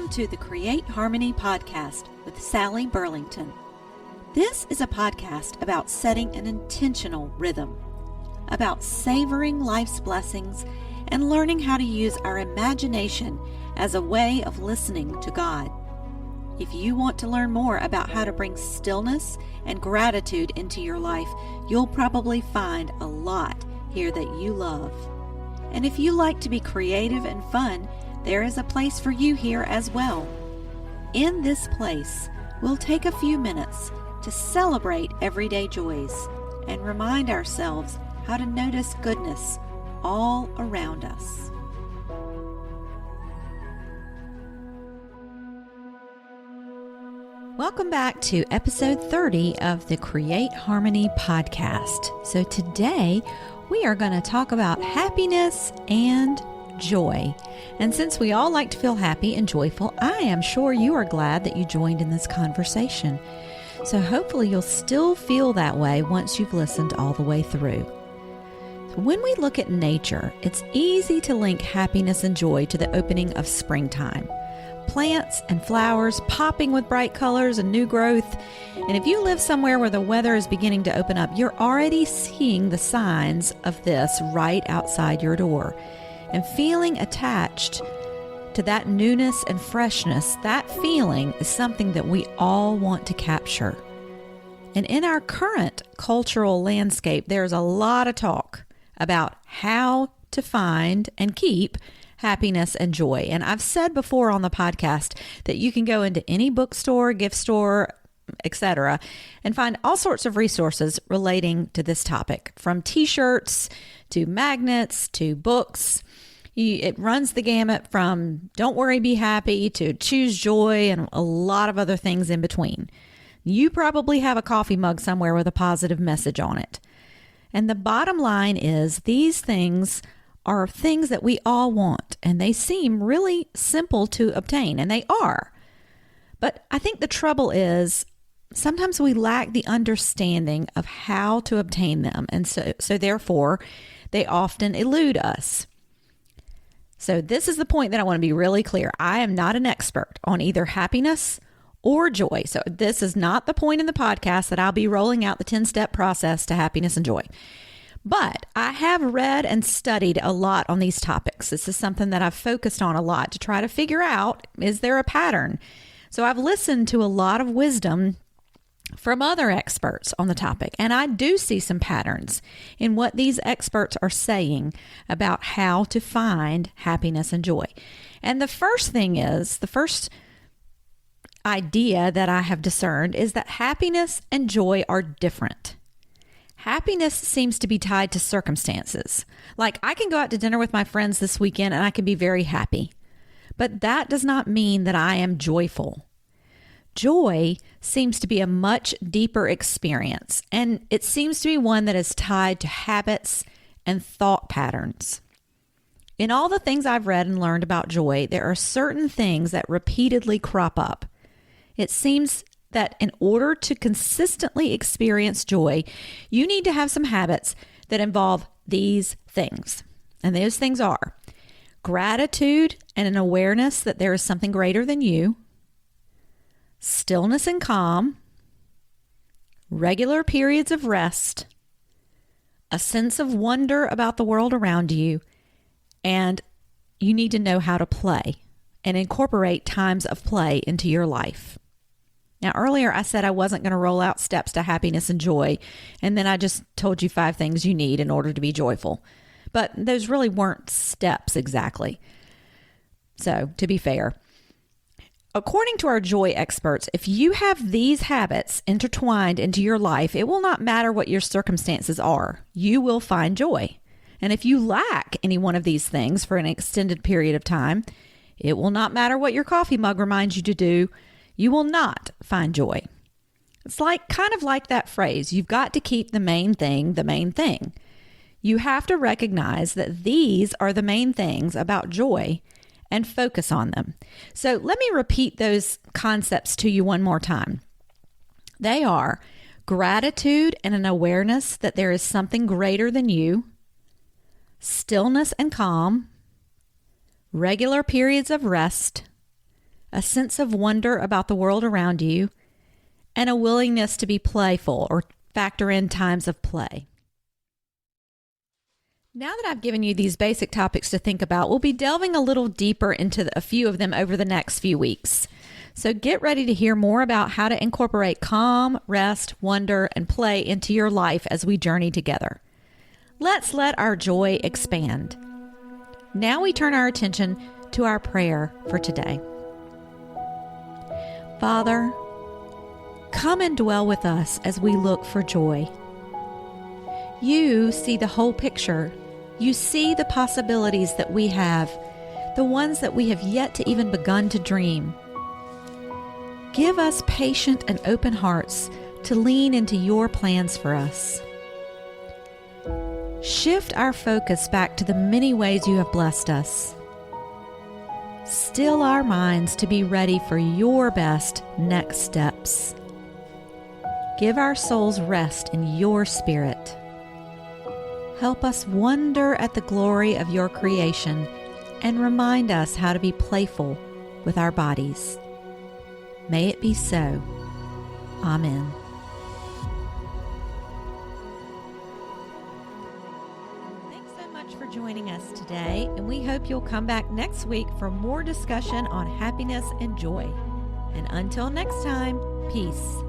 Welcome to the Create Harmony podcast with Sally Burlington. This is a podcast about setting an intentional rhythm, about savoring life's blessings and learning how to use our imagination as a way of listening to God. If you want to learn more about how to bring stillness and gratitude into your life, you'll probably find a lot here that you love. And if you like to be creative and fun, there is a place for you here as well. In this place, we'll take a few minutes to celebrate everyday joys and remind ourselves how to notice goodness all around us. Welcome back to episode 30 of the Create Harmony podcast. So today we are going to talk about happiness and joy. And since we all like to feel happy and joyful, I am sure you are glad that you joined in this conversation. So hopefully you'll still feel that way once you've listened all the way through. When we look at nature, it's easy to link happiness and joy to the opening of springtime. Plants and flowers popping with bright colors and new growth. And if you live somewhere where the weather is beginning to open up, you're already seeing the signs of this right outside your door. And feeling attached to that newness and freshness, that feeling is something that we all want to capture. And in our current cultural landscape, there's a lot of talk about how to find and keep happiness and joy. And I've said before on the podcast that you can go into any bookstore, gift store, etc., and find all sorts of resources relating to this topic, from t-shirts to magnets to books. It runs the gamut from Don't Worry, Be Happy to Choose Joy and a lot of other things in between. You probably have a coffee mug somewhere with a positive message on it. And the bottom line is these things are things that we all want, and they seem really simple to obtain, and they are. But I think the trouble is sometimes we lack the understanding of how to obtain them, and so therefore they often elude us. So this is the point that I want to be really clear. I am not an expert on either happiness or joy. So this is not the point in the podcast that I'll be rolling out the 10-step process to happiness and joy. But I have read and studied a lot on these topics. This is something that I've focused on a lot to try to figure out, is there a pattern? So I've listened to a lot of wisdom from other experts on the topic, and I do see some patterns in what these experts are saying about how to find happiness and joy. And the first idea that I have discerned is that happiness and joy are different. Happiness seems to be tied to circumstances. Like, I can go out to dinner with my friends this weekend and I can be very happy, but that does not mean that I am joyful. Joy seems to be a much deeper experience, and it seems to be one that is tied to habits and thought patterns. In all the things I've read and learned about joy, there are certain things that repeatedly crop up. It seems that in order to consistently experience joy, you need to have some habits that involve these things. And those things are gratitude and an awareness that there is something greater than you, stillness and calm, regular periods of rest, a sense of wonder about the world around you, and you need to know how to play and incorporate times of play into your life. Now, earlier I said I wasn't going to roll out steps to happiness and joy, and then I just told you 5 things you need in order to be joyful. But those really weren't steps exactly. So, to be fair, according to our joy experts, if you have these habits intertwined into your life, it will not matter what your circumstances are. You will find joy. And if you lack any one of these things for an extended period of time, it will not matter what your coffee mug reminds you to do. You will not find joy. It's kind of like that phrase, you've got to keep the main thing the main thing. You have to recognize that these are the main things about joy and focus on them. So let me repeat those concepts to you one more time. They are gratitude and an awareness that there is something greater than you, stillness and calm, regular periods of rest, a sense of wonder about the world around you, and a willingness to be playful or factor in times of play. Now that I've given you these basic topics to think about, we'll be delving a little deeper into a few of them over the next few weeks. So get ready to hear more about how to incorporate calm, rest, wonder, and play into your life as we journey together. Let's let our joy expand. Now we turn our attention to our prayer for today. Father, come and dwell with us as we look for joy. You see the whole picture. You see the possibilities that we have, the ones that we have yet to even begun to dream. Give us patient and open hearts to lean into your plans for us. Shift our focus back to the many ways you have blessed us. Still our minds to be ready for your best next steps. Give our souls rest in your Spirit. Help us wonder at the glory of your creation and remind us how to be playful with our bodies. May it be so. Amen. Thanks so much for joining us today, and we hope you'll come back next week for more discussion on happiness and joy. And until next time, peace.